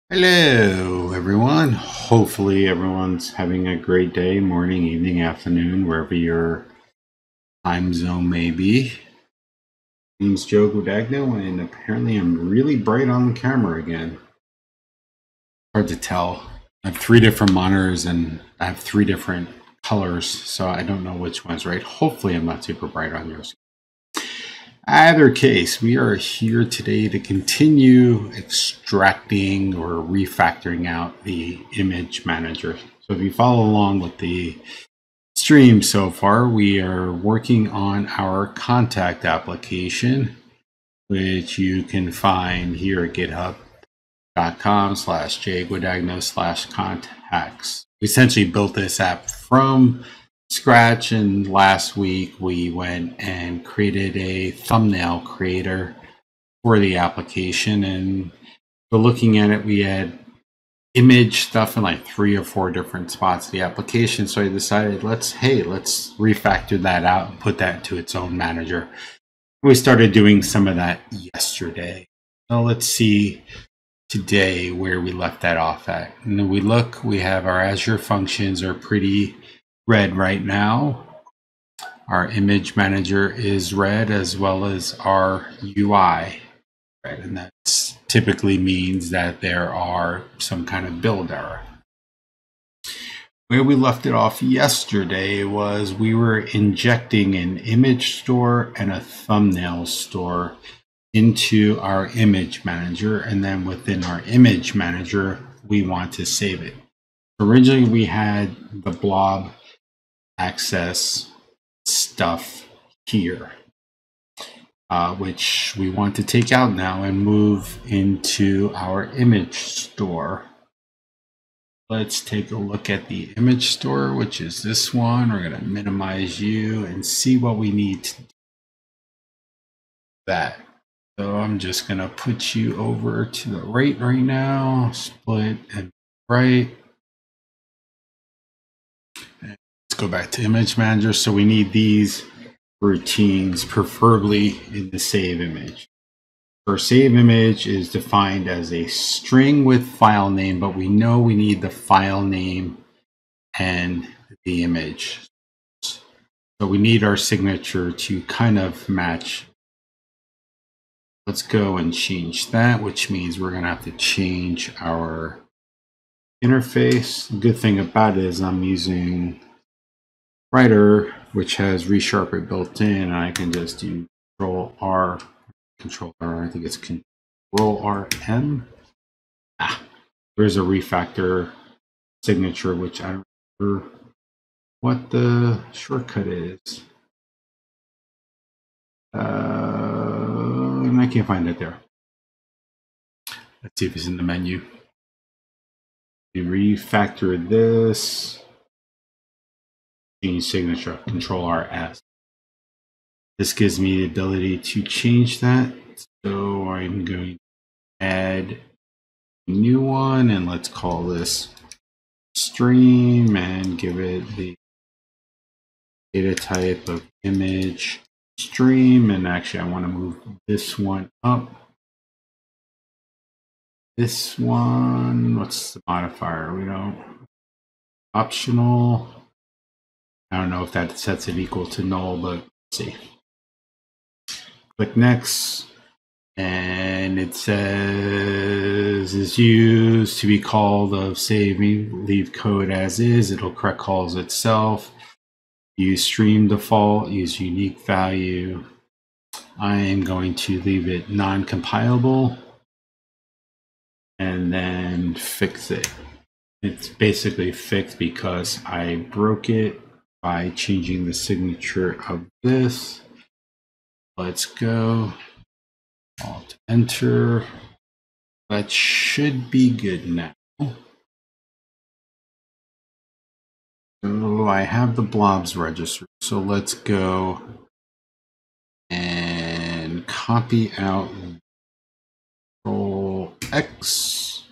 Hello, everyone. Hopefully, everyone's having a great day, morning, evening, afternoon, wherever your time zone may be. My name's JoeG, and apparently, I'm really bright on the camera again. Hard to tell. I have three different monitors and I have three different colors, so I don't know which one's right. Hopefully, I'm not super bright on yours. Either case, we are here today to continue extracting or refactoring out the image manager. So if you follow along with the stream so far, we are working on our contact application, which you can find here at github.com/jguadagno/contacts. We essentially built this app from scratch, and last week we went and created a thumbnail creator for the application. And so looking at it, we had image stuff in like 3 or 4 different spots of the application. So I decided let's refactor that out and put that into its own manager. We started doing some of that yesterday. So let's see today where we left that off at. And we have our Azure functions are pretty red right now. Our image manager is red, as well as our UI red, and that typically means that there are some kind of build error. Where we left it off yesterday was we were injecting an image store and a thumbnail store into our image manager, and then within our image manager we want to save it. Originally we had the blob access stuff here, which we want to take out now and move into our image store. Let's take a look at the image store, which is this one. We're going to minimize you and see what we need to do. That. So I'm just going to put you over to the right now, split and right. And let's go back to image manager. So we need these routines, preferably in the save image. Our save image is defined as a string with file name, but we know we need the file name and the image. So we need our signature to kind of match. Let's go and change that, which means we're going to have to change our interface. The good thing about it is I'm using Writer, which has ReSharper built in, and I can just do Control R, I think it's Control RM. There's a refactor signature, which I don't remember what the shortcut is. And I can't find it there. Let's see if it's in the menu. We refactor this. Change signature, Control RS. This gives me the ability to change that. So I'm going to add a new one, and let's call this stream and give it the data type of image stream. And actually, I want to move this one up. This one, what's the modifier? We don't. Optional. I don't know if that sets it equal to null, but let's see. Click next. And it says is used to be called of saving, leave code as is. It'll correct calls itself. Use stream default, use unique value. I am going to leave it non-compilable and then fix it. It's basically fixed because I broke it by changing the signature of this. Let's go. Alt enter. That should be good now. So I have the blobs registered. So let's go and copy out Control X.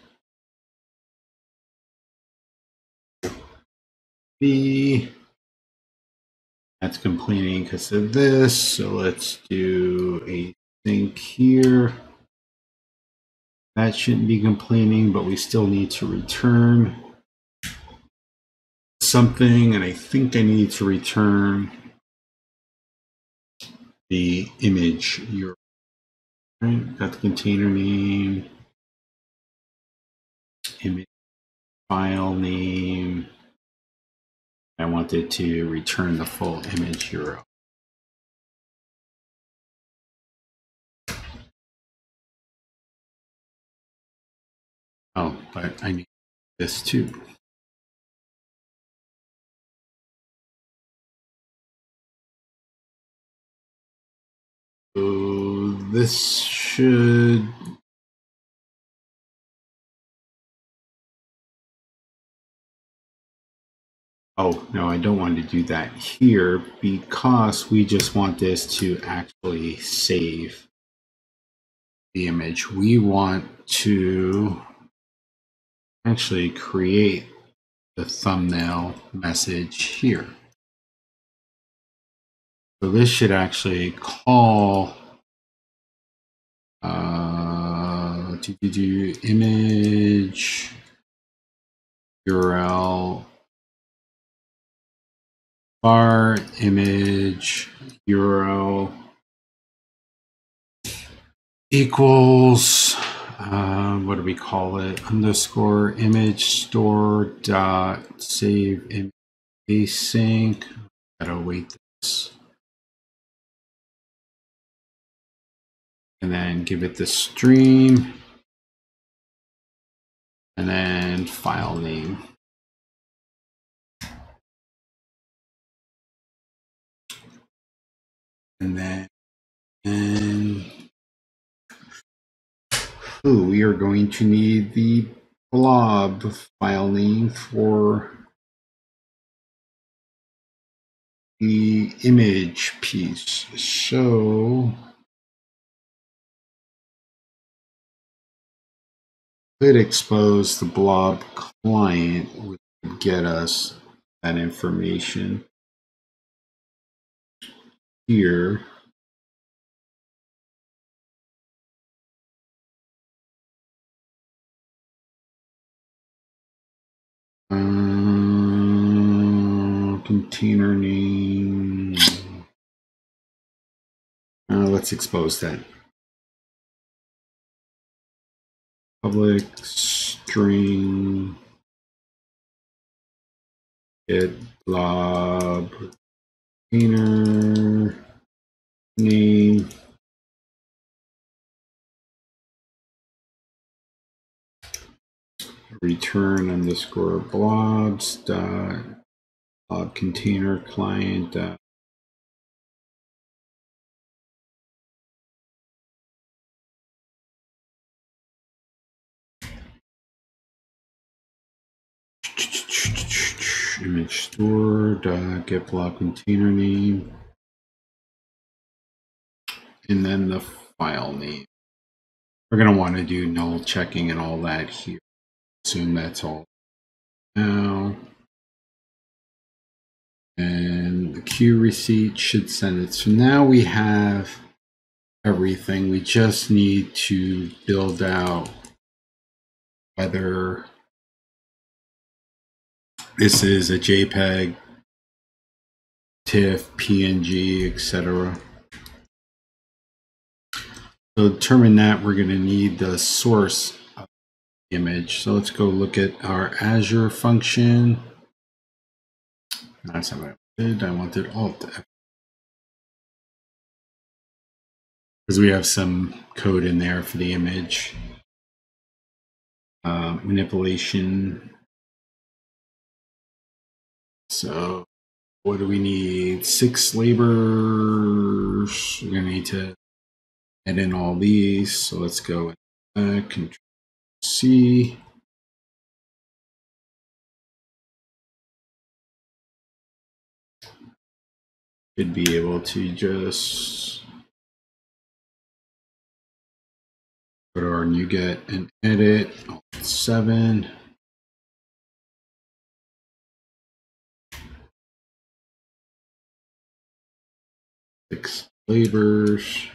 B. That's completing because of this. So let's do a sync here. That shouldn't be complaining, but we still need to return something, and I think I need to return the image URL. Right? Got the container name, image file name. I wanted to return the full image URL. Oh, but I need this too. So this should. Oh, no, I don't want to do that here because we just want this to actually save the image. We want to actually create the thumbnail message here. So this should actually call image URL var image URL equals what do we call it? Underscore image store dot save image async. Gotta await this. And then give it the stream. And then file name. And then we are going to need the blob file name for the image piece. So could expose the blob client, which would get us that information here. Container name. Let's expose that. Public string get blob container name. Return underscore blobs dot blob container client dot image store dot get blob container name, and then the file name. We're going to want to do null checking and all that here. Assume that's all now. And the queue receipt should send it. So now we have everything. We just need to build out whether this is a JPEG, TIFF, PNG, etc. So to determine that, we're going to need the source of the image. So let's go look at our Azure function. That's not what I wanted. I wanted Alt F. Because we have some code in there for the image manipulation. So what do we need? 6 labors. We're going to need to add in all these. So let's go Control C. Should be able to just go to our NuGet and edit. 7. Six labors.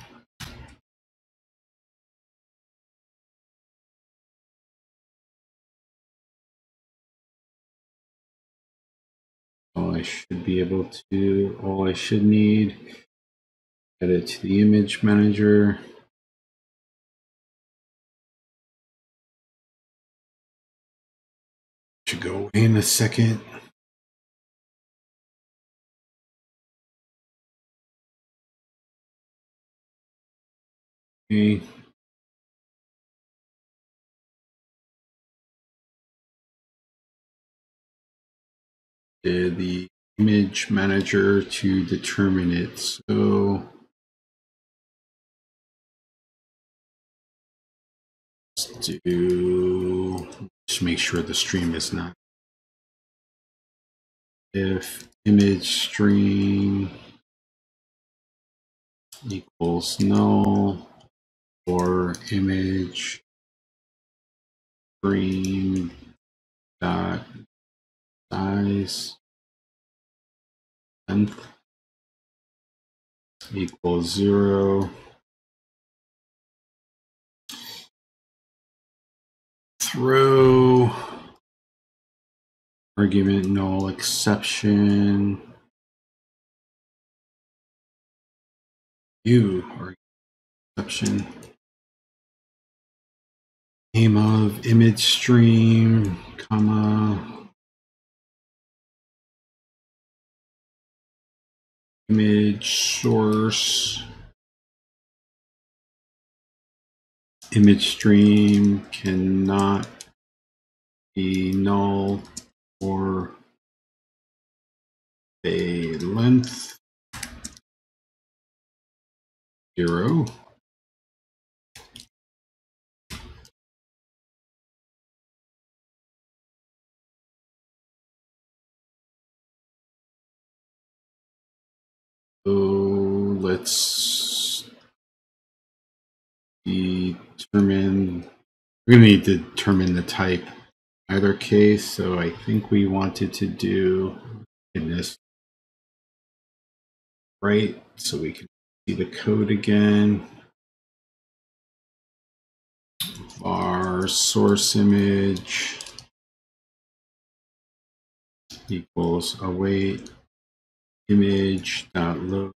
should be able to, all I should need, edit to the image manager. Should go away in a second. Okay. The image manager to determine it. So let's do, just make sure the stream is not. If image stream equals null, or image stream dot size length equals 0, throw argument null exception or exception name of image stream, comma, image source, image stream cannot be null or a length 0. So let's determine, we're going to need to determine the type either case. So I think we wanted to do in this right, so we can see the code again. Var source image equals await image dot load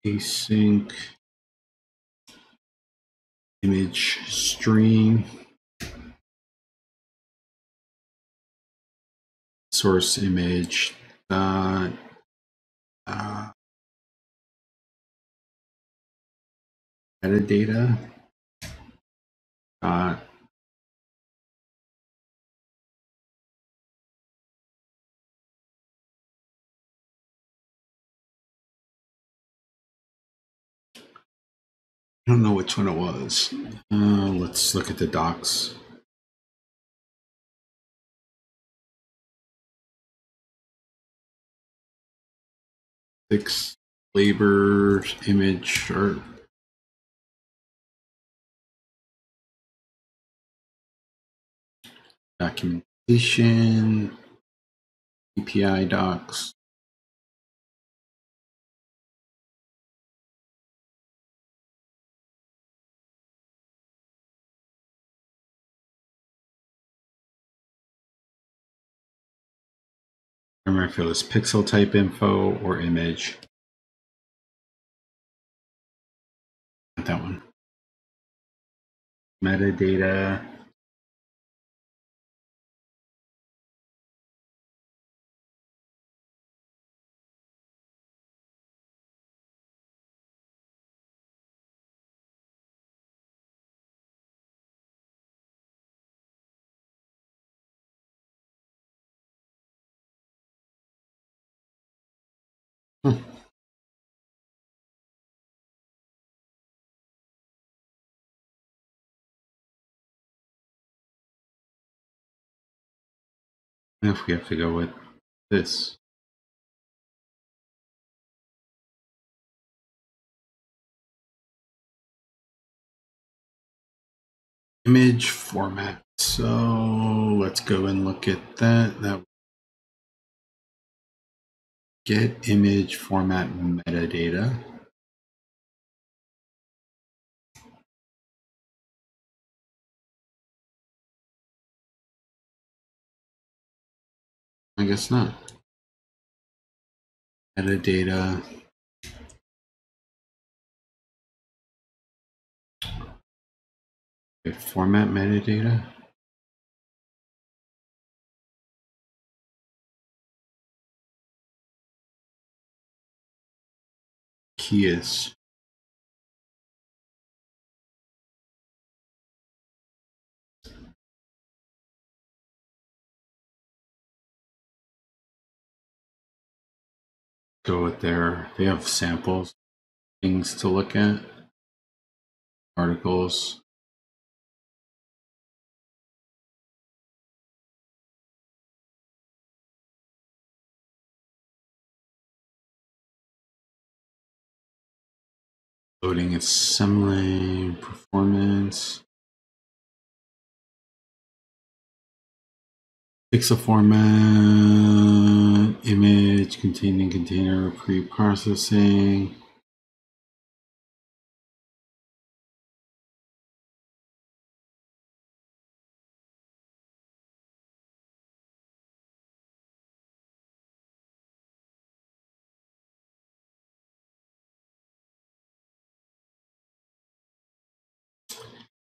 async image stream source image dot metadata dot I don't know which one it was. Let's look at the docs. Six labor image or documentation API docs. I remember if it was pixel type info or image. Not that one. Metadata. If we have to go with this. Image format. So let's go and look at that. That get image format metadata. I guess not. metadata. Okay, format metadata. Key is. Go with they have samples, things to look at, articles. Loading assembly, performance. Pixel format, image containing container pre-processing.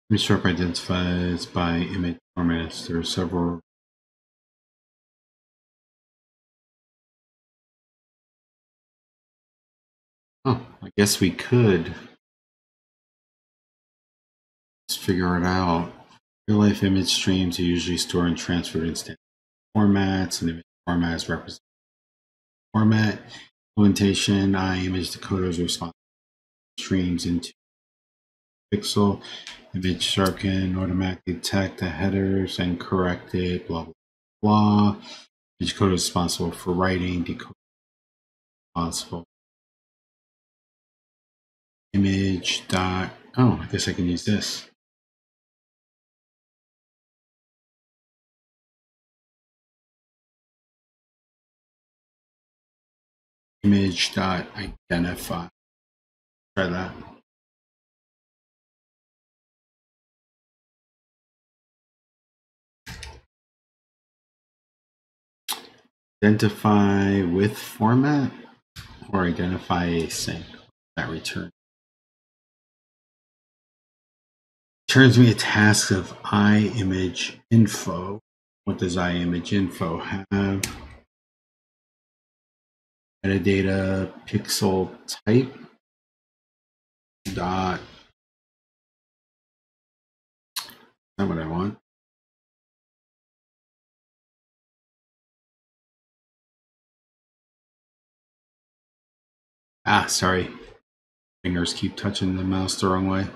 Image sharp identifies by image formats. There are several. Oh, I guess we could. Let's figure it out. Real life image streams are usually stored and transferred in standard formats, and image formats represent format. Implementation, image decoders respond to streams into pixel. Image sharp can automatically detect the headers and correct it, blah, blah, blah. Image code is responsible for writing, decode responsible. Image dot, oh, I guess I can use this. Image dot identify. Try that. Identify with format or identify async. That return. Turns me a task of image info. What does image info have? Metadata pixel type dot. Not what I want. Sorry. Fingers keep touching the mouse the wrong way.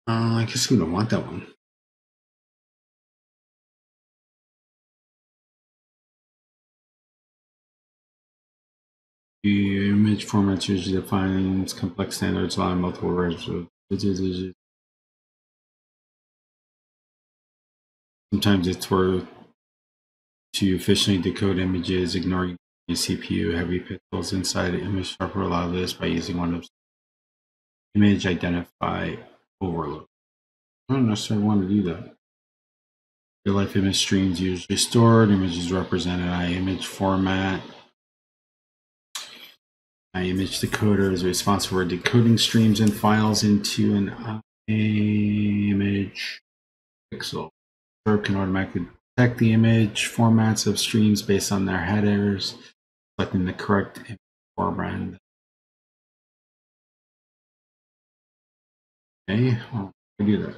I guess we don't want that one. The image format usually defines complex standards allowing multiple versions. Sometimes it's worth to efficiently decode images, ignoring CPU heavy pixels inside the image sharper. Allow this by using one of image identify overload. I don't necessarily want to do that. Real life image streams usually stored. Images represented image format. Image decoder is responsible for decoding streams and files into an image pixel. Sharp can automatically detect the image formats of streams based on their headers, selecting the correct image format. Okay, well, I do that.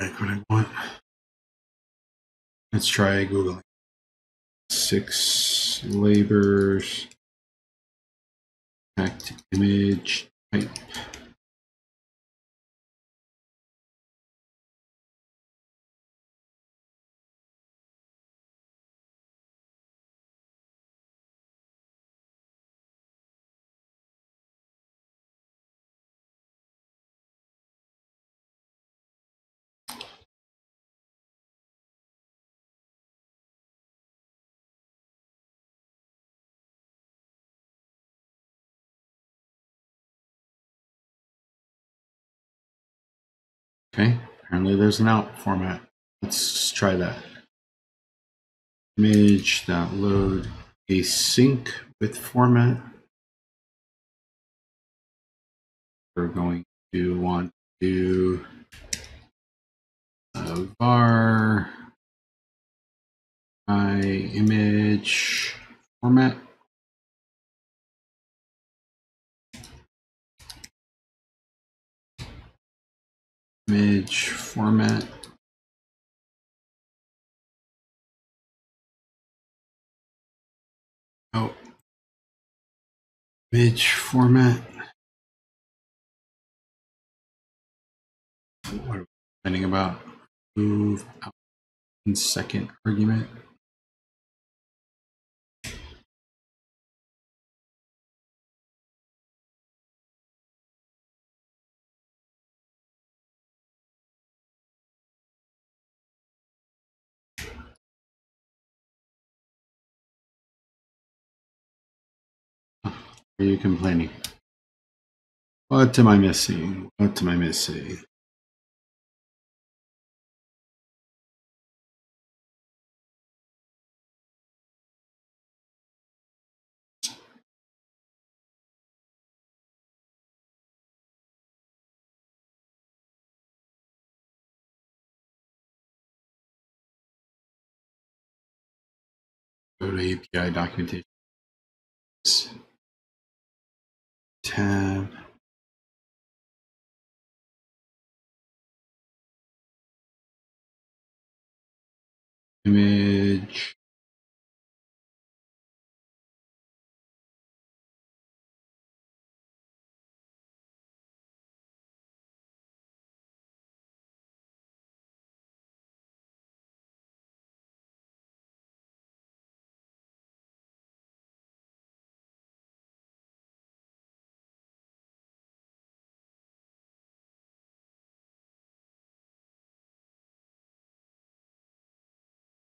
Like what I want. Let's try Google. 6 labors. Detect image type. Okay, apparently there's an out format. Let's try that. Image.load async with format. We're going to want to var image format. Image format. Oh, image format. What are we finding about? Move out in second argument. Are you complaining? What am I missing? What am I missing? Go to API documentation. Tab. Image.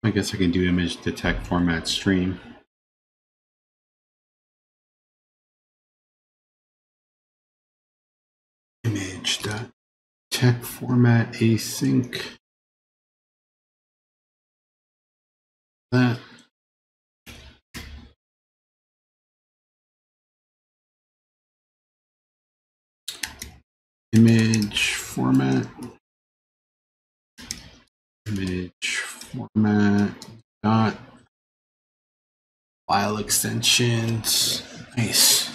I guess I can do image detect format stream. Image detect format async. That. Image format. Image format dot file extensions. Nice.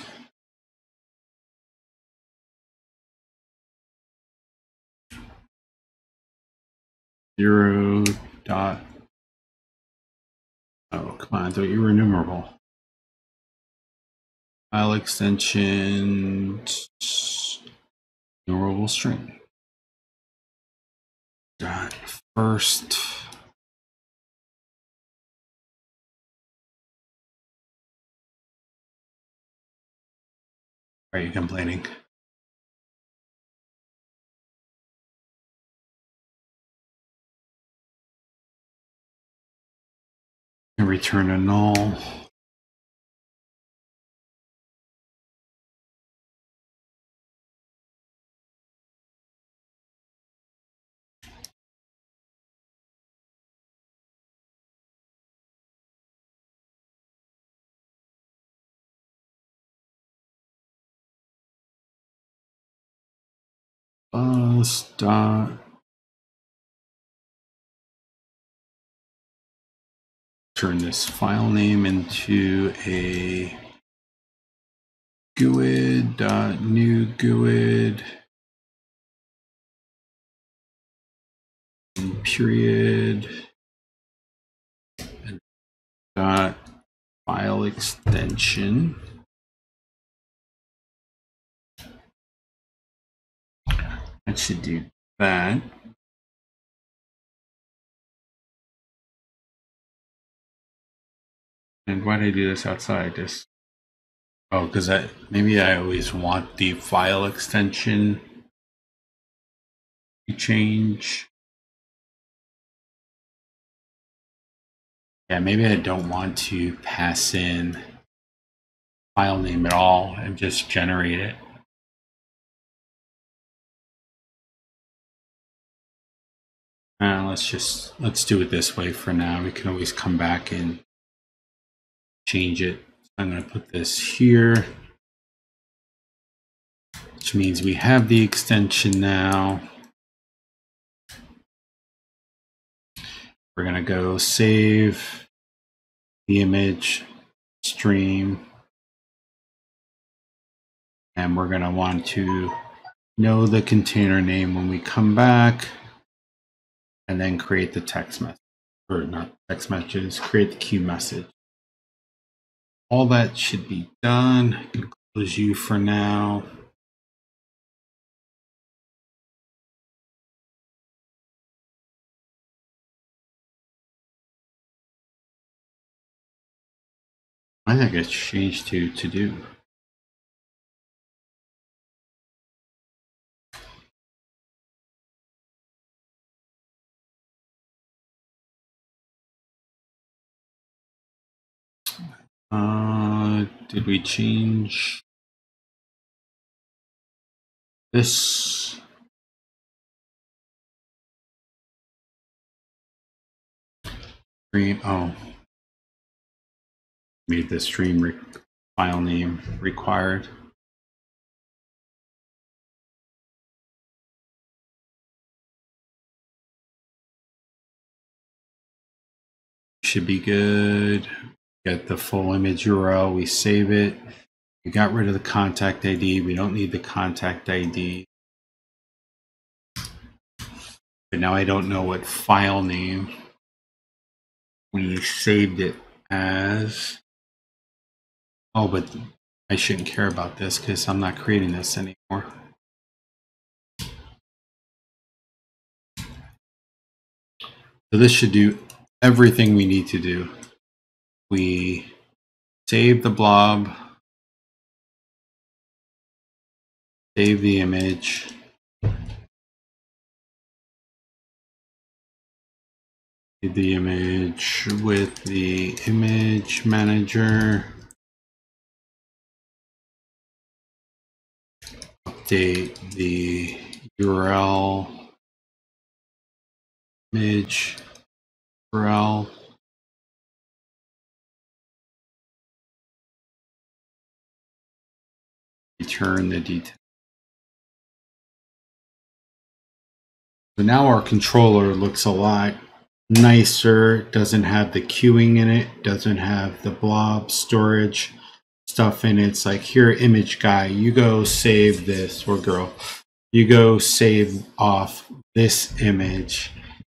Zero dot. Oh, come on! I thought you were enumerable. File extensions. Enumerable string. Dot first. Are you complaining? And return a null. Bus dot. Turn this file name into a GUID dot new GUID period dot file extension. That should do that. And why did I do this outside? This. Oh, because maybe I always want the file extension to change. Yeah, maybe I don't want to pass in file name at all and just generate it. Let's do it this way for now. We can always come back and change it. I'm going to put this here, which means we have the extension now. We're going to go save the image stream, and we're going to want to know the container name when we come back, and then create the text message, or not text messages, create the queue message. All that should be done. I can close you for now. I think it's changed to do. Did we change this? Stream, oh, made the stream file name required. Should be good. Get the full image URL, we save it. We got rid of the contact ID. We don't need the contact ID. But now I don't know what file name we saved it as. Oh, but I shouldn't care about this because I'm not creating this anymore. So this should do everything we need to do. We save the blob, save the image, save the image with the image manager, update the URL, image URL, return the details. So now our controller looks a lot nicer. Doesn't have the queuing in it, doesn't have the blob storage stuff in it. It's like, here, image guy, you go save this, or girl, you go save off this image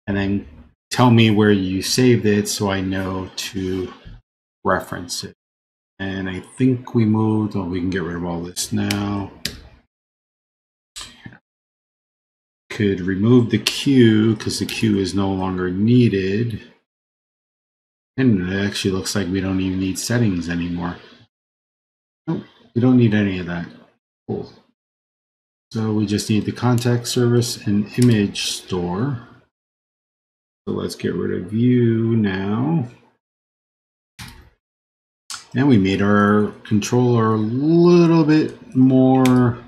and then tell me where you saved it so I know to reference it. And I think we moved, oh, we can get rid of all this now. Could remove the queue because the queue is no longer needed. And it actually looks like we don't even need settings anymore. Nope, we don't need any of that. Cool. So we just need the contact service and image store. So let's get rid of view now. And we made our controller a little bit more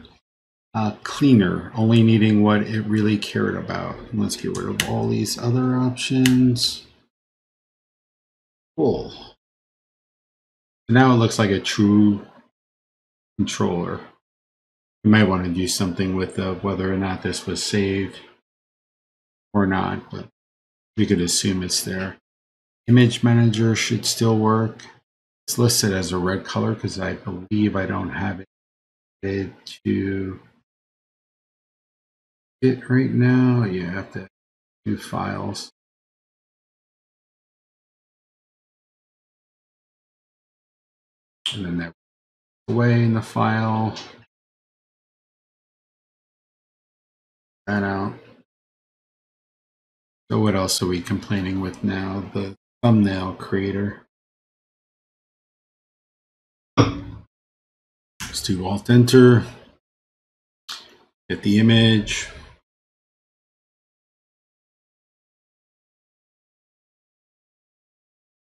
cleaner, only needing what it really cared about. Let's get rid of all these other options. Cool. Now it looks like a true controller. You might want to do something with whether or not this was saved or not, but we could assume it's there. Image manager should still work. It's listed as a red color because I believe I don't have it to it right now. You have to do files. And then that away in the file. That out. So what else are we complaining with now? The thumbnail creator. Let's do Alt Enter. Get the image.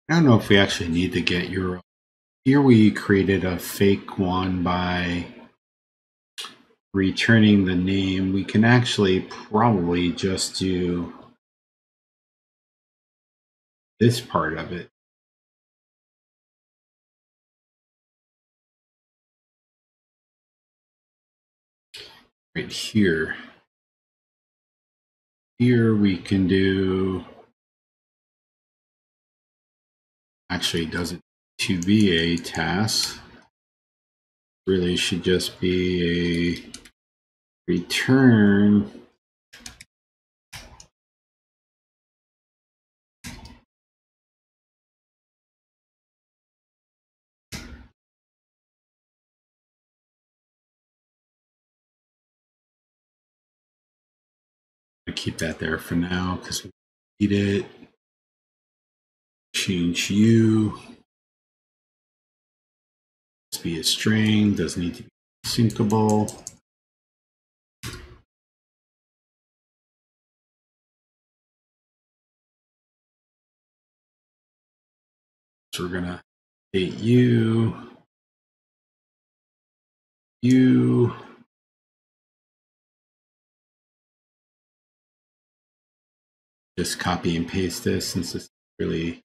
I don't know if we actually need to get URL. Here we created a fake one by returning the name. We can actually probably just do this part of it. Right here. Here we can do, actually it doesn't to be a task. Really should just be a return keep that there for now because we need it. Change you. Let's be a string, doesn't need to be syncable. So we're gonna update you. Just copy and paste this since this is really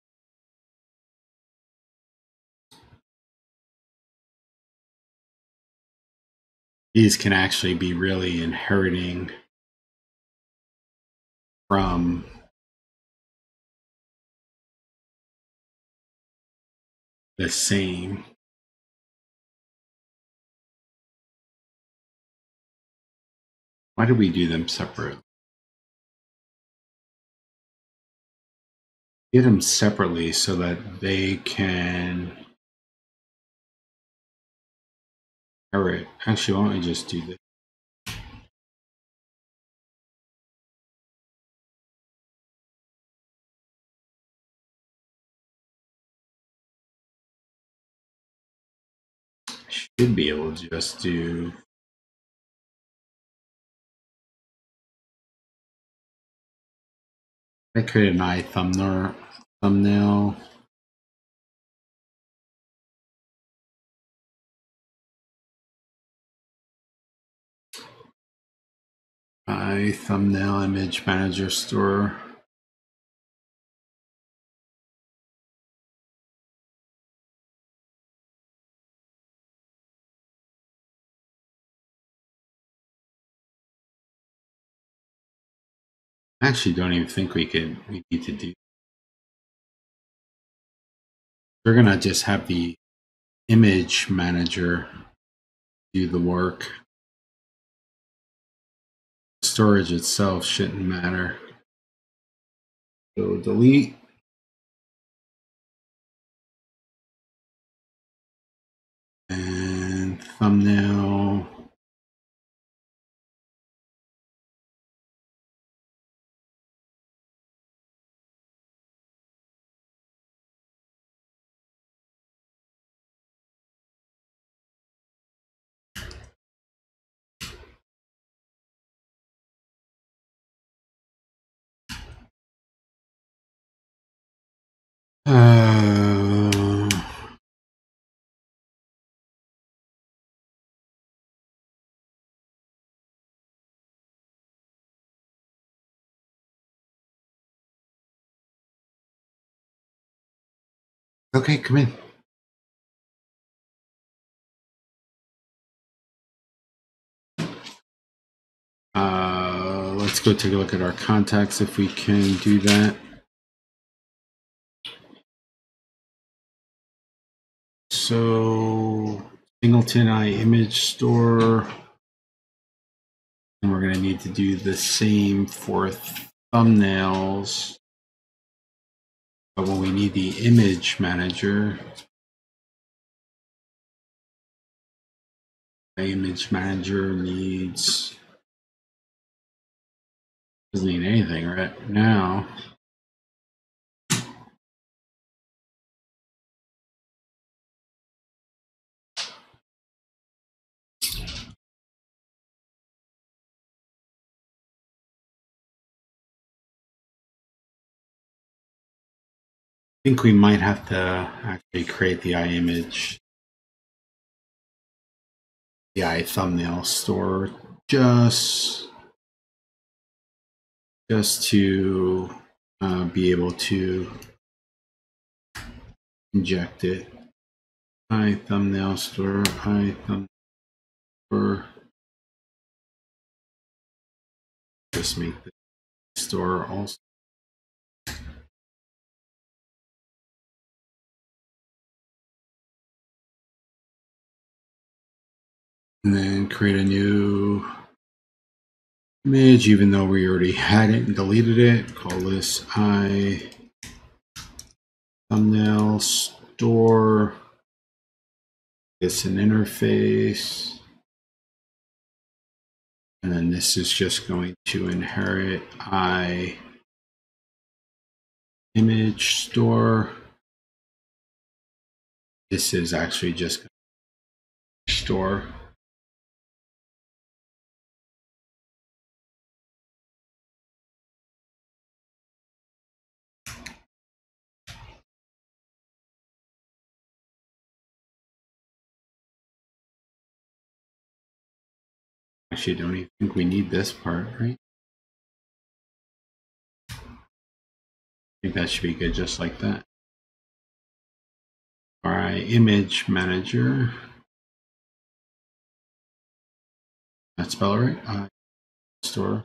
these can actually be really inheriting from the same. Why do we do them separate? Get them separately so that they can inherit. Actually, why don't we just do this? Should be able to just do I create an thumbnail. Thumbnail image manager store. I actually don't even think we need to do. We're gonna just have the image manager do the work. Storage itself shouldn't matter. So delete. And thumbnail. Okay, come in. Let's go take a look at our contacts if we can do that. So Singleton image store. And we're going to need to do the same for thumbnails. But when we need the image manager, the image manager doesn't need anything right now. I think we might have to actually create the image, the thumbnail store just to be able to inject it. I thumbnail store, I thumbnail store. Just make the store also. And then create a new image, even though we already had it and deleted it. Call this I thumbnail store. It's an interface. And then this is just going to inherit I image store. This is actually just store. Actually, don't even think we need this part, right? I think that should be good just like that. All right, image manager. That's spell right. Store.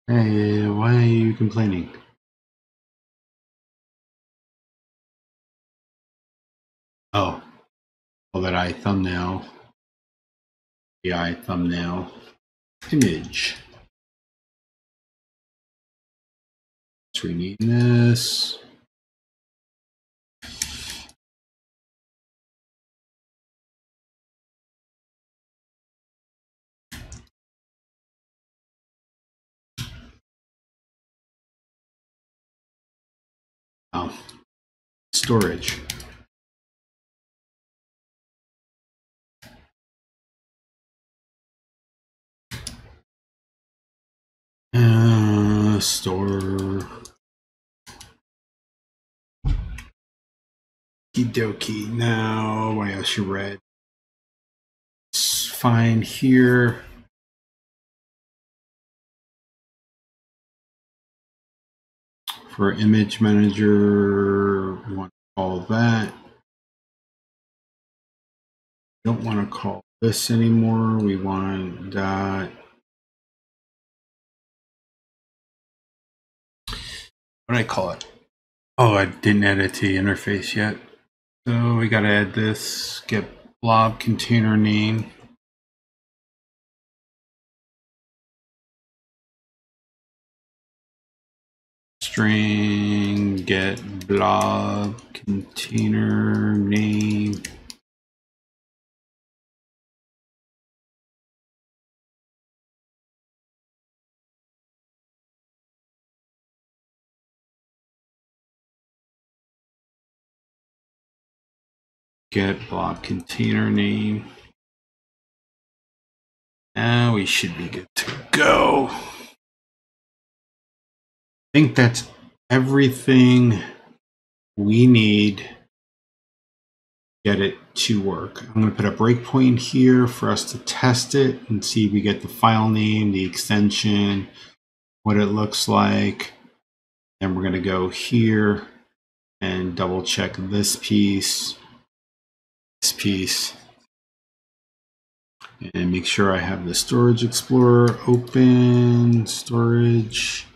Hey, why are you complaining? Oh, well, that I thumbnail. The I thumbnail image. Let's rename this. Oh, storage. Store. Okie dokie. Now, what else you read? It's fine here. For image manager, we want to call that. We don't want to call this anymore. We want that. What do I call it? Oh, I didn't add it to the interface yet. So we got to add this, get blob container name. String get blob container name. Get blob container name. Now we should be good to go. I think that's everything we need. Get it to work. I'm going to put a breakpoint here for us to test it and see if we get the file name, the extension, what it looks like. And we're going to go here and double check this piece, and make sure I have the Storage Explorer open. Storage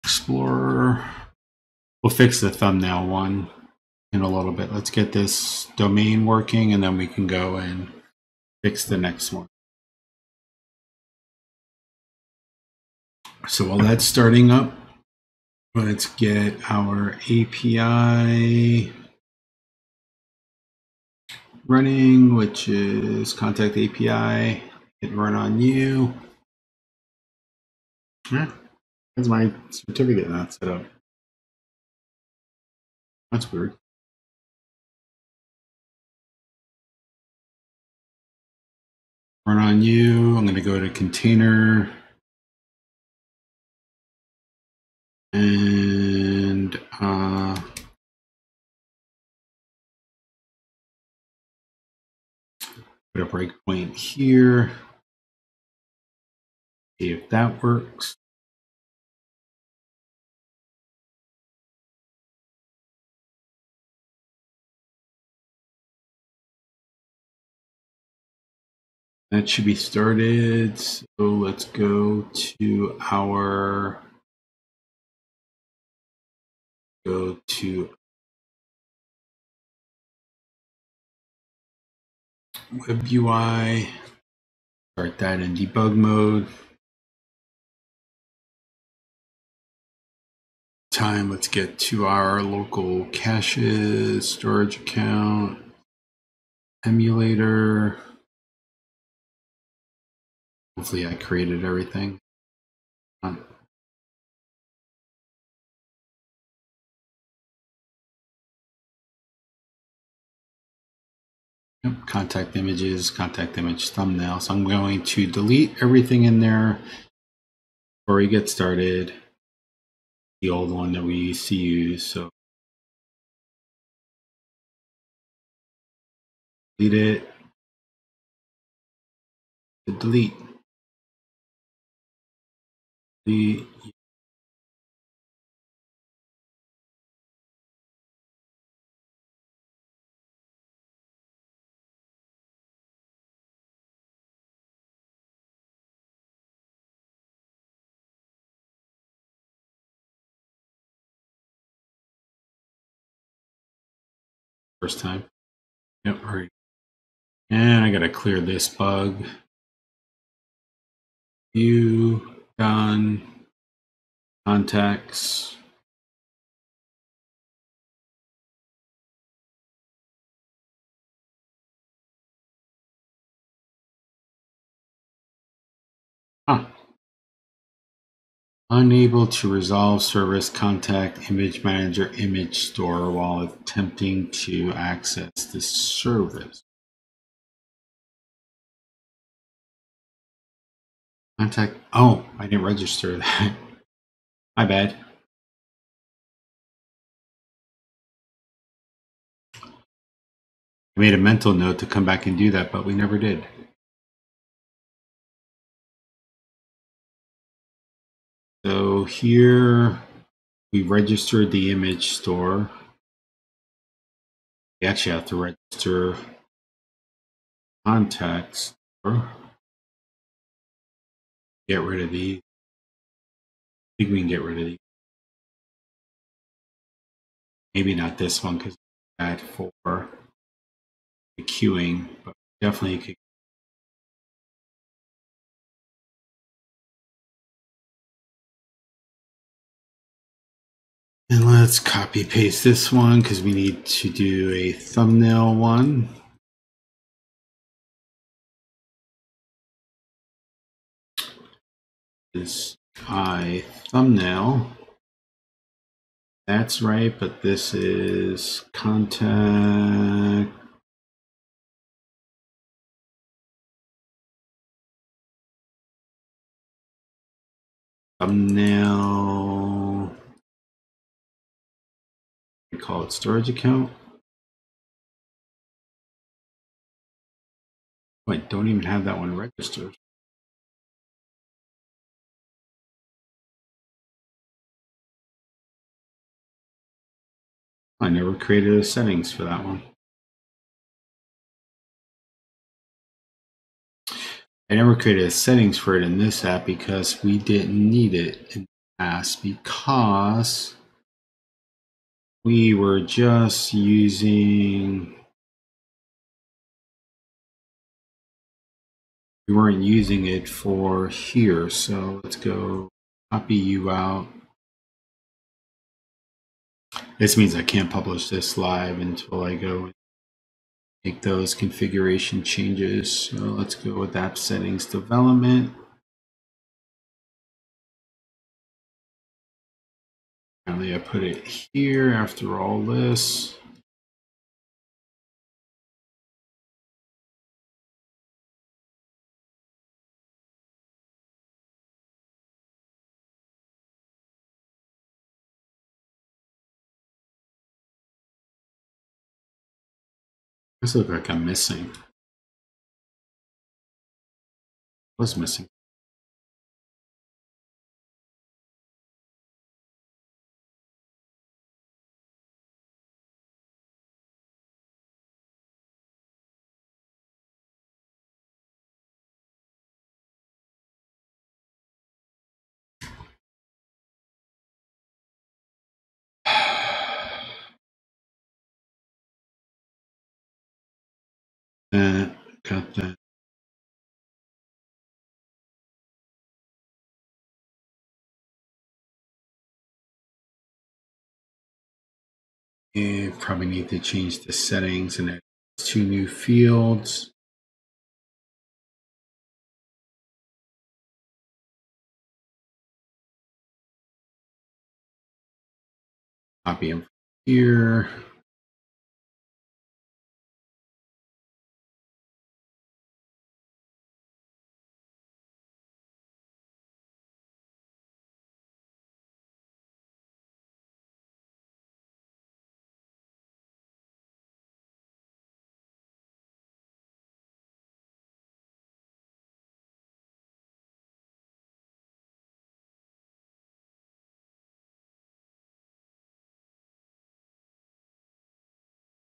Explorer. We'll fix the thumbnail one in a little bit. Let's get this domain working and then we can go and fix the next one. So while that's starting up, let's get our API running, which is Contact API. Hit run on you. Yeah, that's my certificate not set up. That's weird. Run on you. I'm going to go to container and put a breakpoint here. See if that works. That should be started. So let's go to our WebUI. Start that in debug mode. Let's get to our local caches, storage account, emulator. Hopefully I created everything. Yep, contact images, contact image thumbnail. So I'm going to delete everything in there before we get started. The old one that we used to use. So delete it. Delete. First time. Yep, right. And I gotta clear this bug. View, done. Contacts. Unable to resolve service contact image manager image store while attempting to access the service. Contact. Oh, I didn't register that. My bad. I made a mental note to come back and do that, but we never did. So here we registered the image store. We actually have to register contacts store. Get rid of these. I think we can get rid of these. Maybe not this one because it's bad for the queuing, but definitely could. And let's copy paste this one because we need to do a thumbnail one. This thumbnail. That's right, but this is contact. Thumbnail. We call it storage account. Wait, don't even have that one registered. I never created a settings for that one. I never created a settings for it in this app because we didn't need it in the past because we were just using. We weren't using it for here, so let's go copy you out. This means I can't publish this live until I go and make those configuration changes. So let's go with app settings development. Finally, I put it here after all this. This looks like I'm missing. What's missing? cut that. And probably need to change the settings and add 2 new fields. Copy them here.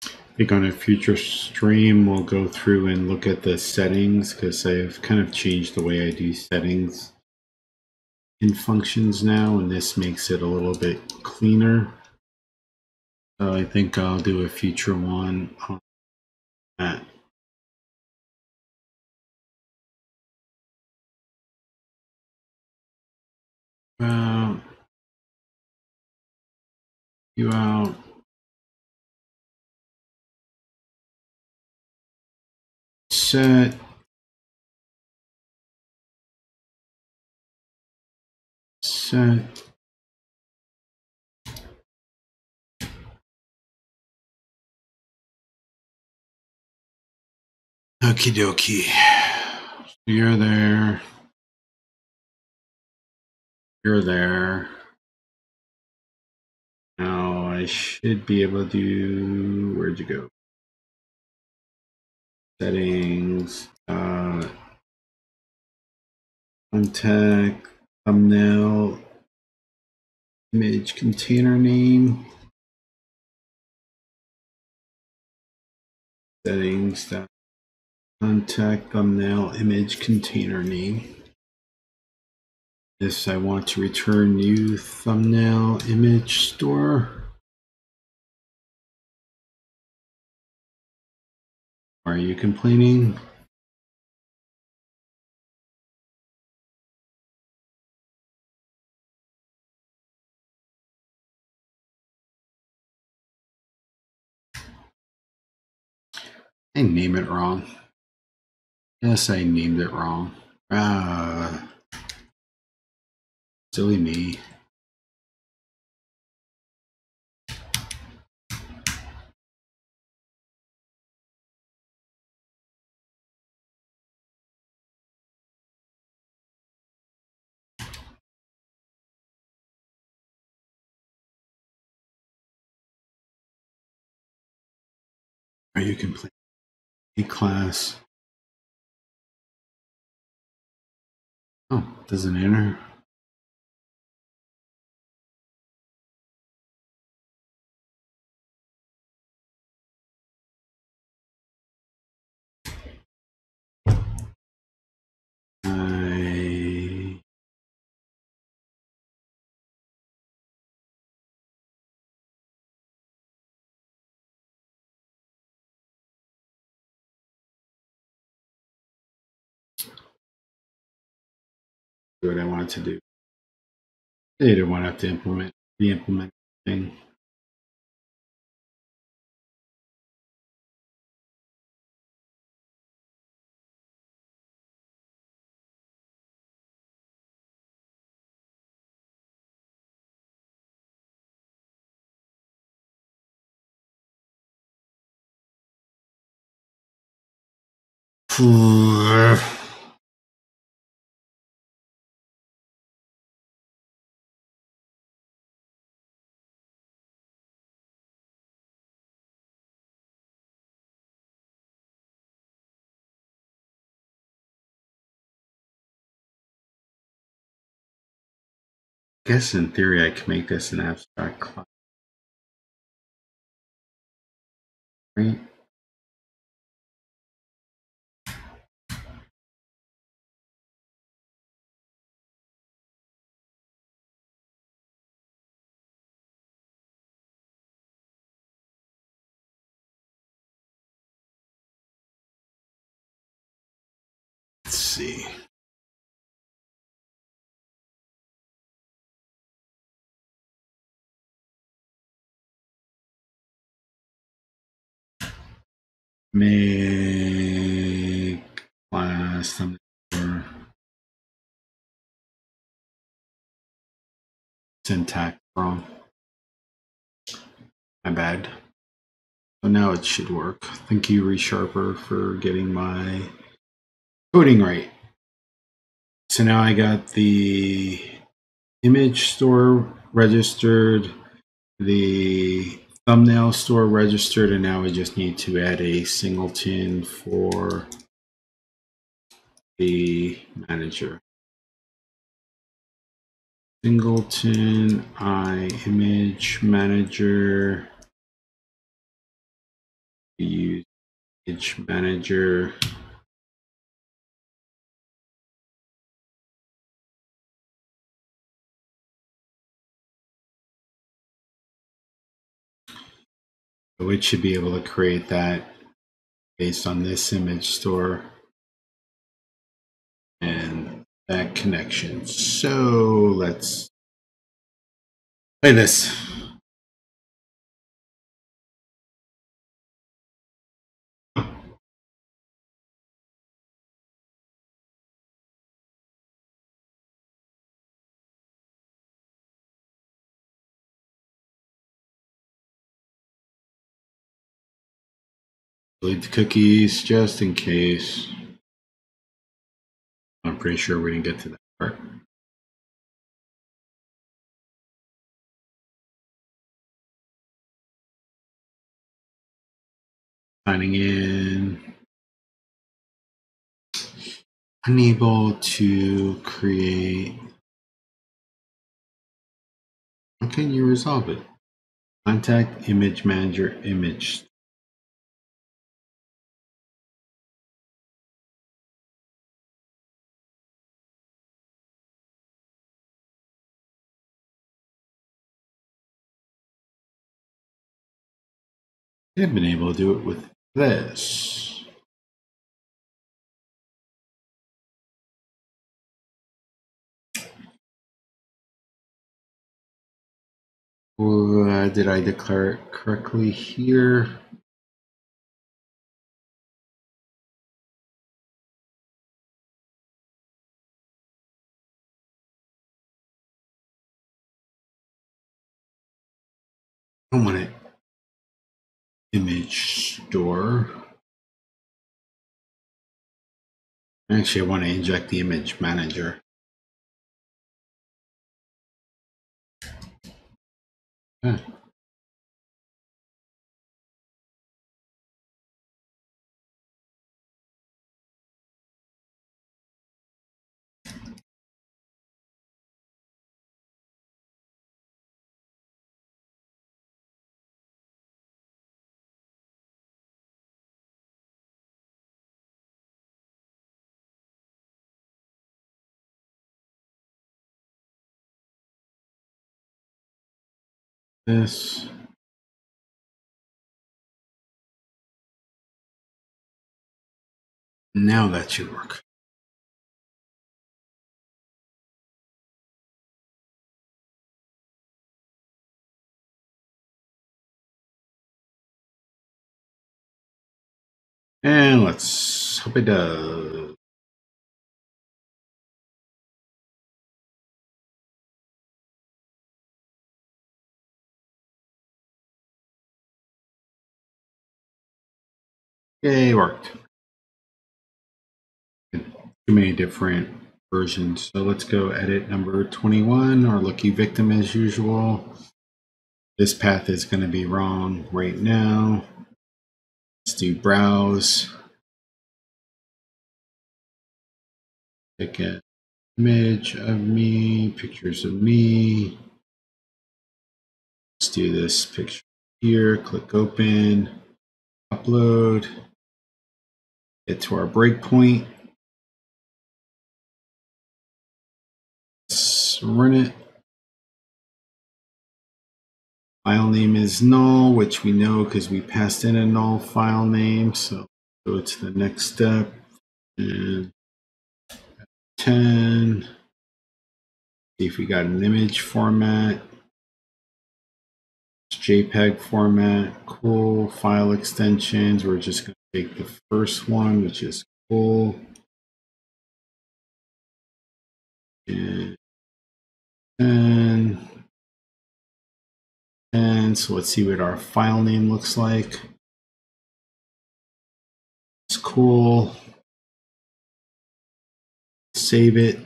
I think on a future stream, we'll go through and look at the settings because I've kind of changed the way I do settings in functions now, and this makes it a little bit cleaner. So I think I'll do a future one on that. You out. Set. Set. Okie dokie. You're there. You're there. Now I should be able to do. Where'd you go? Settings. Contact thumbnail image container name. Settings. Contact thumbnail image container name. This I want to return new thumbnail image store. Are you complaining? I name it wrong. Yes, I named it wrong. Silly me. Are you complaining? A class. Oh, doesn't enter. What I wanted to do. They didn't want to have to re-implement thing. I guess in theory I can make this an abstract class. Right? see. Make class thumbnail syntax wrong. My bad. So now it should work. Thank you, ReSharper, for getting my coding right. So now I got the image store registered, the thumbnail store registered, and now we just need to add a singleton for the manager. Singleton image manager. We use image manager. So it should be able to create that based on this image store and that connection. So let's play this. Delete the cookies just in case. I'm pretty sure we didn't get to that part. Signing in. Unable to create. How can you resolve it? Contact image manager image. I've been able to do it with this. Did I declare it correctly here? I want it image store. Actually, I want to inject the image manager. Okay. This. Now that should work. And let's hope it does. Yay, worked. Too many different versions. So let's go edit number 21, our lucky victim as usual. This path is going to be wrong right now. Let's do browse. Pick an image of me, pictures of me. Let's do this picture here. Click open, upload. Get to our breakpoint. Let's run it. File name is null, which we know because we passed in a null file name. So go to the next step and F10. See if we got an image format. It's JPEG format. Cool. File extensions. We're just going to take the first one, which is cool. And so let's see what our file name looks like. It's cool. Save it.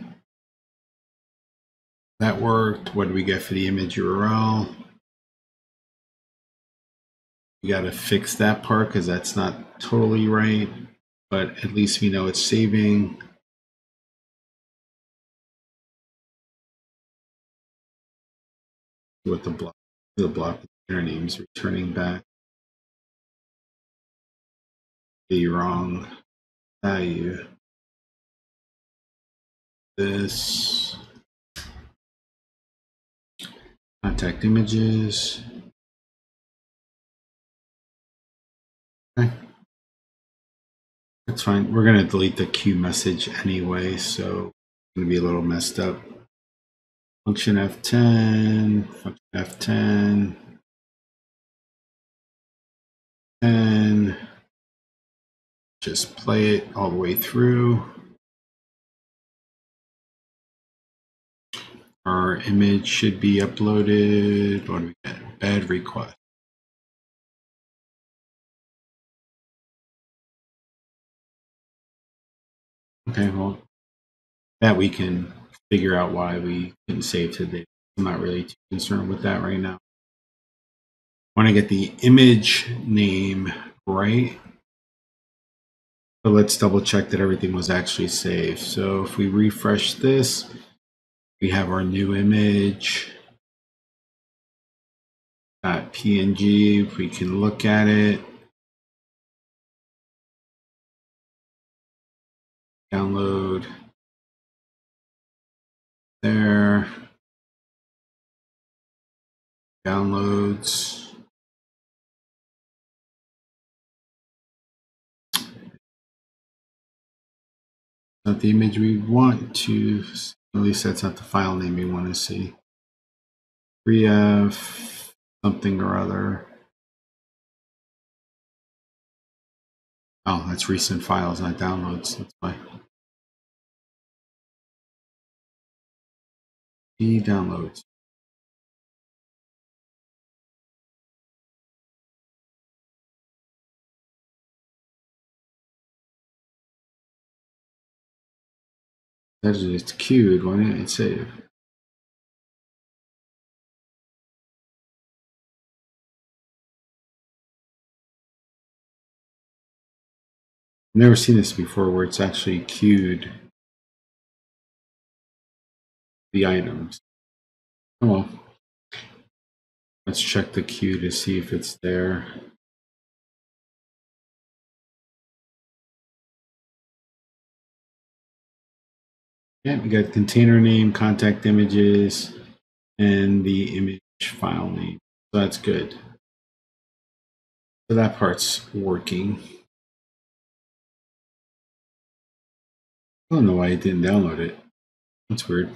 That worked. What do we get for the image URL? We got to fix that part because that's not totally right, but at least we know it's saving. What the block container name is returning back the wrong value. This contact images. Okay. That's fine. We're going to delete the queue message anyway, so it's going to be a little messed up. Function F10, function F10, and just play it all the way through. Our image should be uploaded. What do we get? Bad request. Okay, well, that we can figure out why we couldn't save today. I'm not really too concerned with that right now. I want to get the image name right. But let's double check that everything was actually saved. So if we refresh this, we have our new image. .png. If we can look at it. Download. There. Downloads. Not the image we want to see. At least that's not the file name we want to see. Ref something or other. Oh, that's recent files, not downloads. That's why. Downloads. That is just queued, wasn't it? It's saved. I've never seen this before where it's actually queued the items. Oh well. Let's check the queue to see if it's there. Yeah, we got container name, contact images, and the image file name. So that's good. So that part's working. I don't know why it didn't download it. That's weird.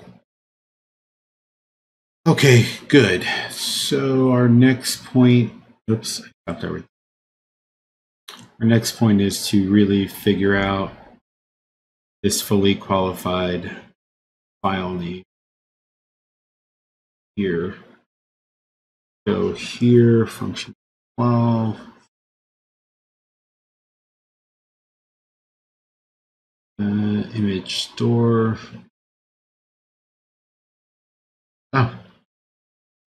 Okay, good. So our next point, oops, I stopped everything. Our next point is to really figure out this fully qualified file name here. So here, function 12. Image store. Oh,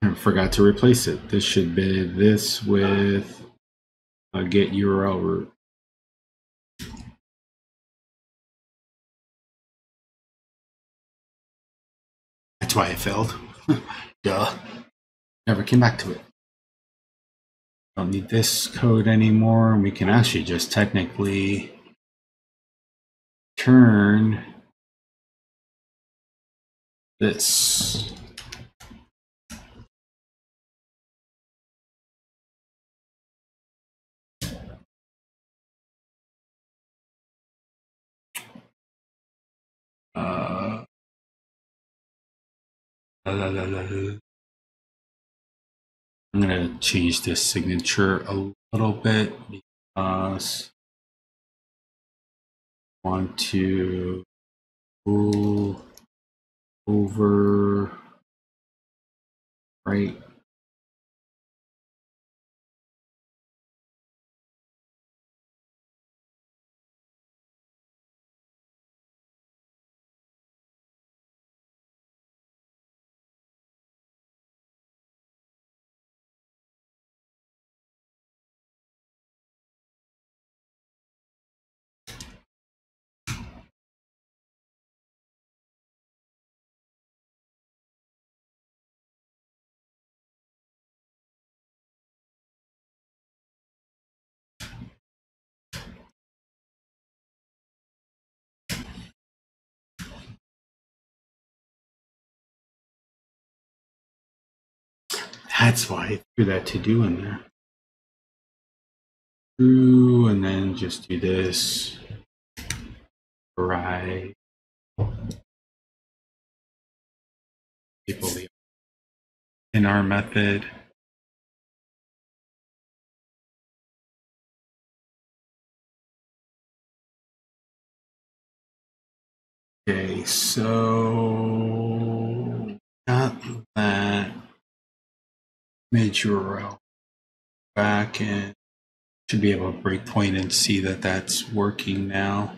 I forgot to replace it. This should be this with a get URL root. That's why it failed. Duh. Never came back to it. Don't need this code anymore. We can actually just technically turn this. I'm going to change this signature a little bit because I want to go over right. That's why I threw that to do in there. And then just do this. Right. People in our method. Okay, so got that image URL back and should be able to breakpoint and see that that's working now.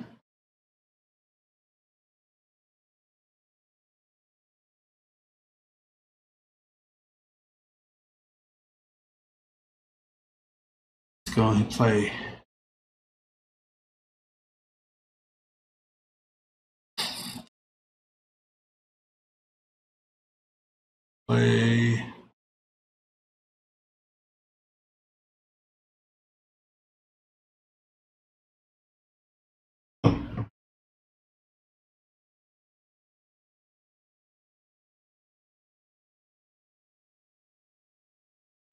Let's go and play. Play.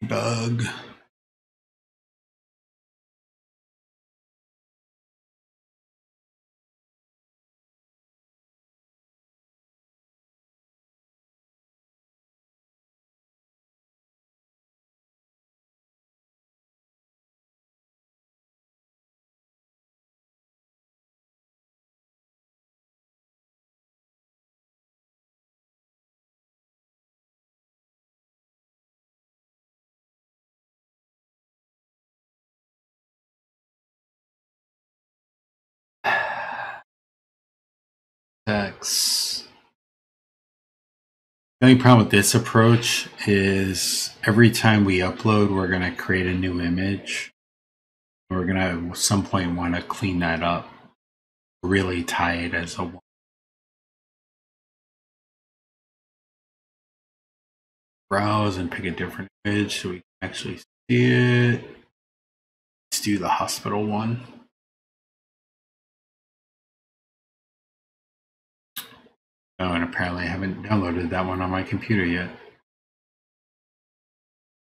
Bug. Text. The only problem with this approach is every time we upload, we're going to create a new image. We're going to at some point want to clean that up, really tie it as a browse and pick a different image so we can actually see it. Let's do the hospital one. Oh, and apparently I haven't downloaded that one on my computer yet.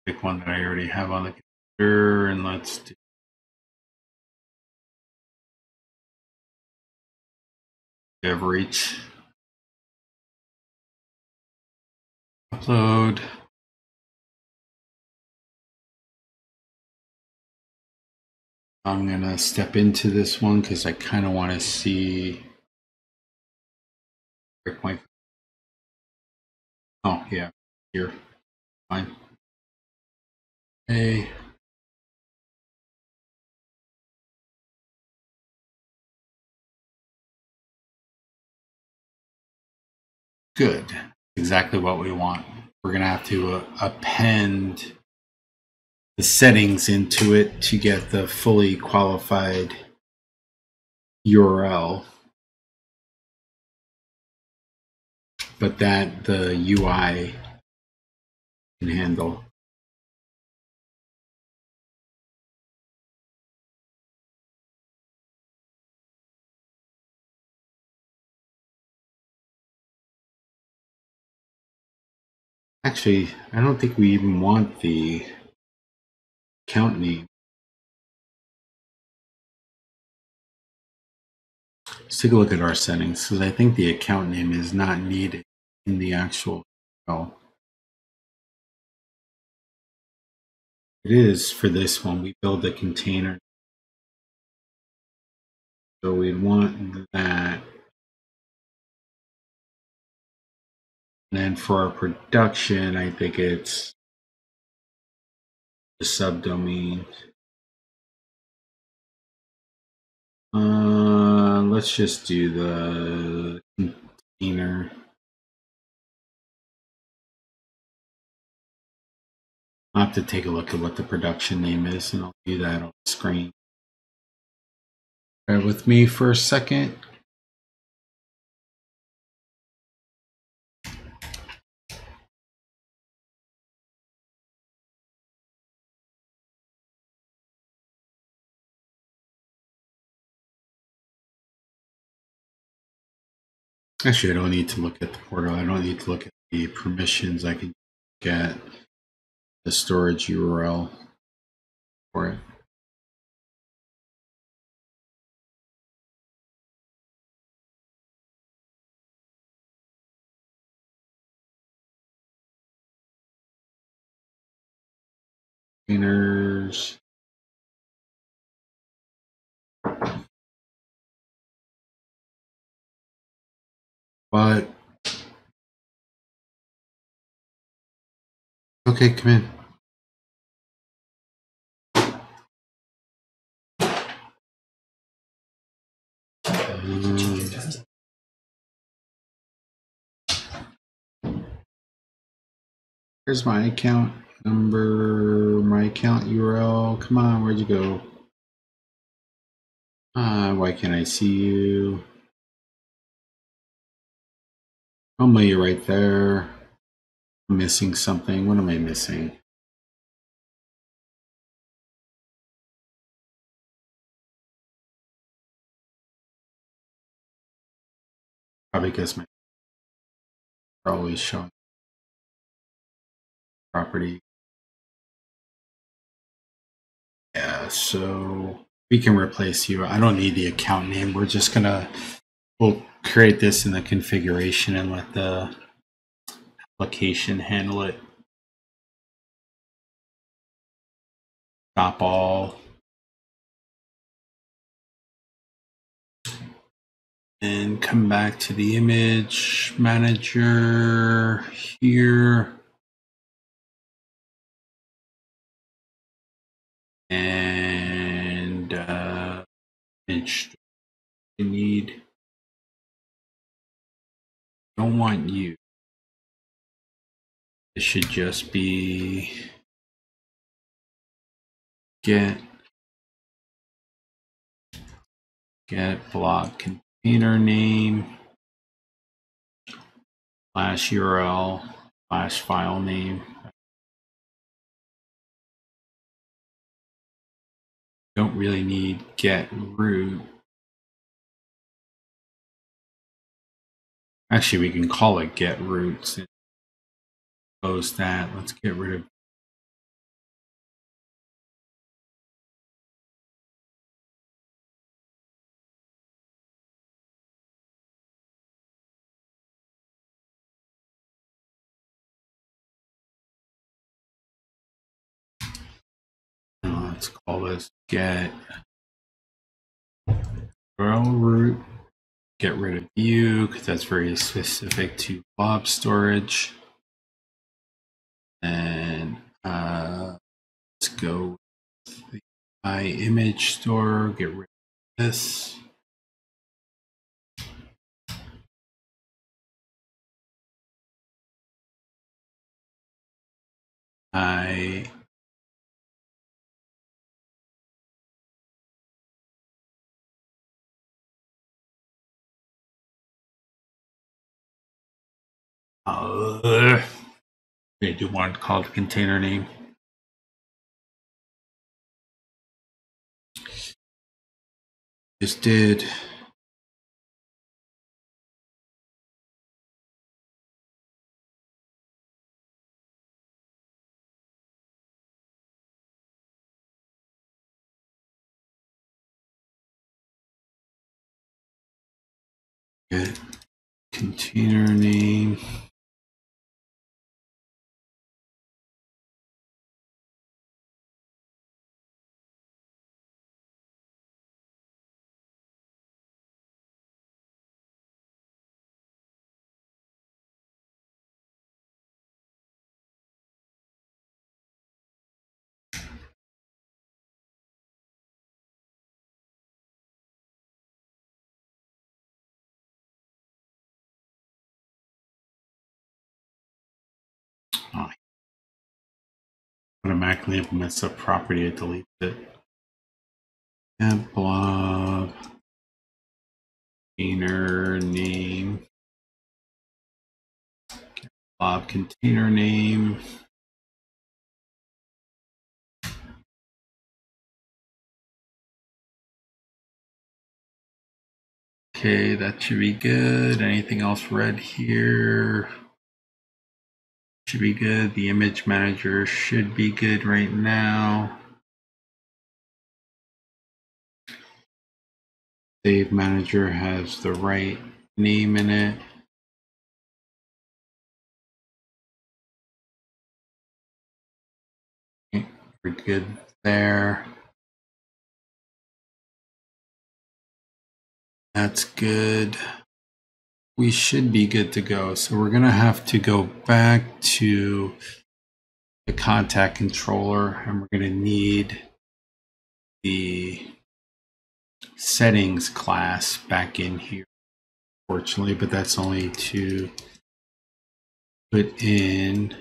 Pick one that I already have on the computer and let's do DevReach. Upload. I'm going to step into this one because I kind of want to see breakpoint. Oh, yeah, here. Fine. Hey. Good. Exactly what we want. We're going to have to append the settings into it to get the fully qualified URL. But that the UI can handle. Actually, I don't think we even want the account name. Let's take a look at our settings because I think the account name is not needed in the actual Oh, it is for this one. We build a container. So we'd want that. And then for our production, I think it's the subdomain. Let's just do the container. I'll have to take a look at what the production name is, and I'll do that on the screen. Bear with me for a second. Actually, I don't need to look at the portal. I don't need to look at the permissions. I can get the storage URL for it. Containers. But okay, come in. Here's my account number, my account URL. Come on, where'd you go? Why can't I see you? Normally you're right there. I'm missing something. What am I missing? Probably because my always showing property. Yeah, so we can replace you. I don't need the account name. We're just we'll create this in the configuration and let the application handle it. Stop all. And come back to the image manager here. And image you need. Don't want you. It should just be get block container name / URL / file name. Don't really need get root. Actually, we can call it get roots and close that. Let's get rid of. Let's call this get URL root. Get rid of view because that's very specific to blob storage. And let's go with the image store. Get rid of this. They do one called container name. Just did. Get container name. automatically implements the property to delete it. And blob container name. Blob container name. Okay, that should be good. Anything else red here? Should be good. The image manager should be good right now. Save manager has the right name in it. Okay, we're good there. That's good. We should be good to go. So we're going to have to go back to the contact controller, and we're going to need the settings class back in here, fortunately, but that's only to put in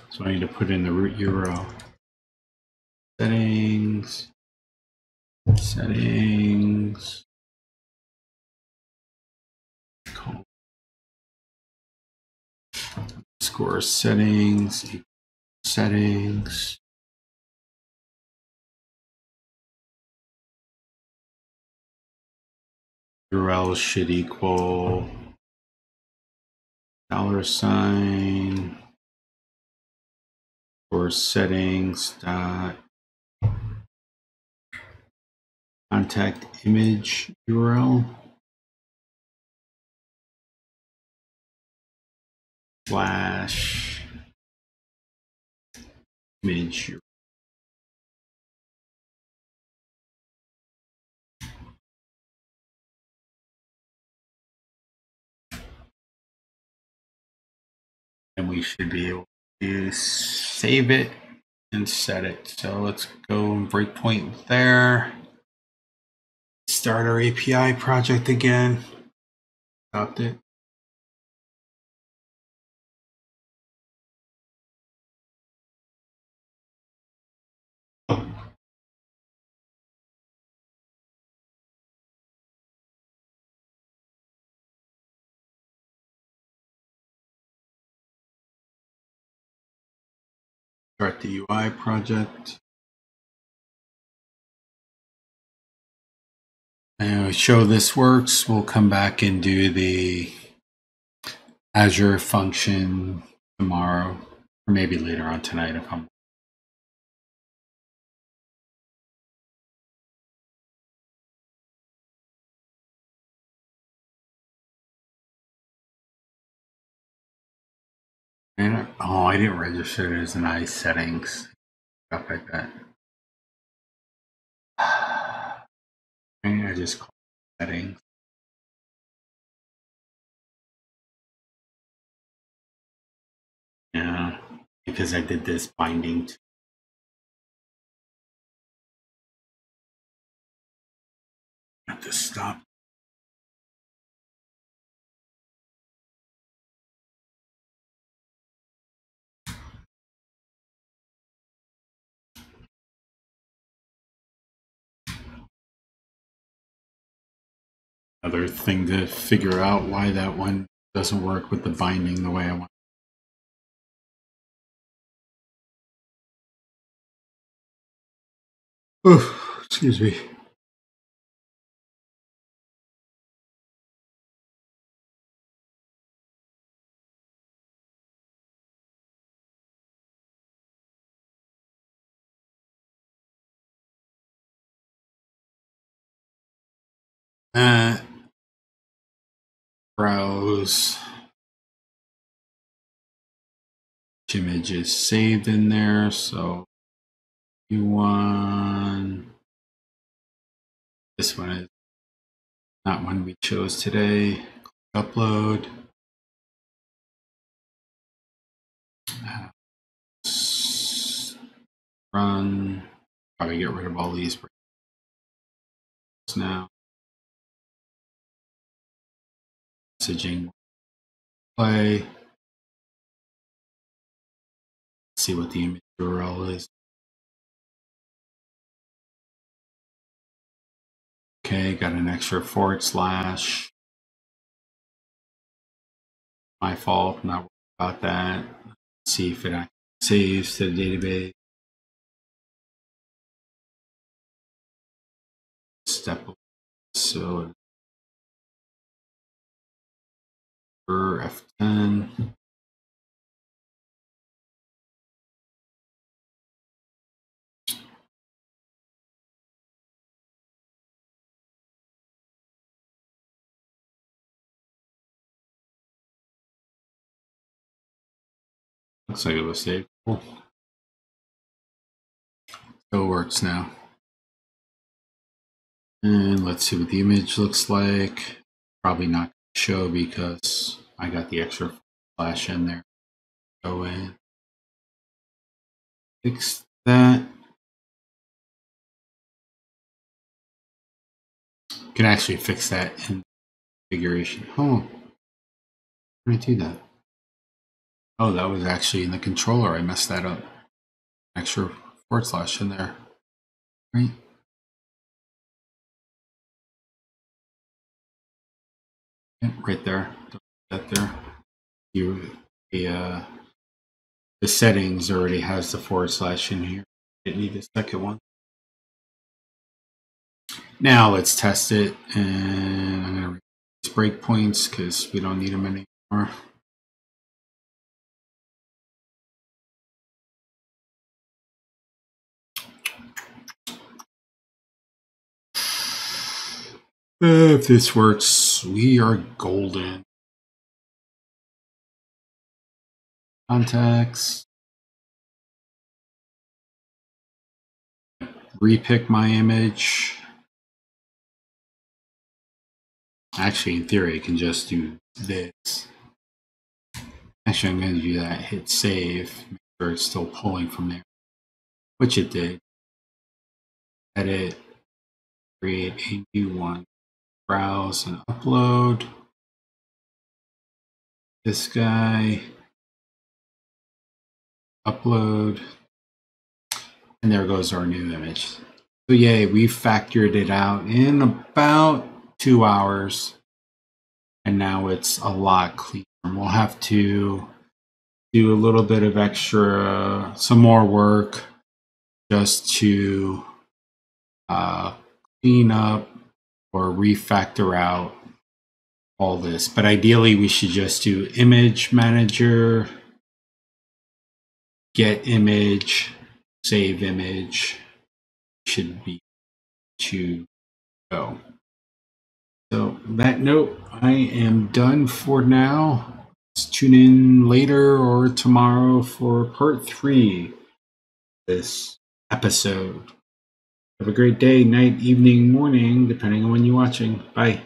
so I need to put in the root URL. Settings. Score settings. URL should equal $, or settings dot contact image URL slash image URL. And we should be able to save it and set it. So let's go and breakpoint there. Start our API project again. Stopped it. Start the UI project. And show this works. We'll come back and do the Azure function tomorrow, or maybe later on tonight if I'm. Oh, I didn't register it as an I settings. Stuff like that. I just call it settings. Yeah, because I did this binding. I have to stop. Another thing to figure out why that one doesn't work with the binding the way I want. Oh, excuse me. Browse. Image is saved in there, so you want this one is not one we chose today. Upload. Run. Probably get rid of all these now. Messaging. Play. See what the image URL is. Okay, got an extra /. My fault, not worried about that. Let's see if it saves to the database. Step so for F10. Looks like it was saved. Cool. So it works now. And let's see what the image looks like. Probably not show because I got the extra / in there. Go in. Fix that. You can actually fix that in configuration. Oh, how did I do that? Oh, that was actually in the controller. I messed that up. Extra / in there. Right. Yeah, right there. That there. The settings already has the / in here. Didn't need the second one. Now let's test it, and I'm going to breakpoints because we don't need them anymore. If this works, we are golden. Contacts. Repick my image. Actually, in theory, I can just do this. Actually, I'm going to do that. Hit save. Make sure it's still pulling from there, which it did. Edit. Create a new one. Browse and upload. This guy. Upload. And there goes our new image. So yay, we factored it out in about 2 hours. And now it's a lot cleaner. We'll have to do a little bit of extra, some more work just to clean up or refactor out all this. But ideally, we should just do image manager, get image, save image. Should be to go. So that note, I am done for now. Let's tune in later or tomorrow for part 3 of this episode. Have a great day, night, evening, morning, depending on when you're watching. Bye.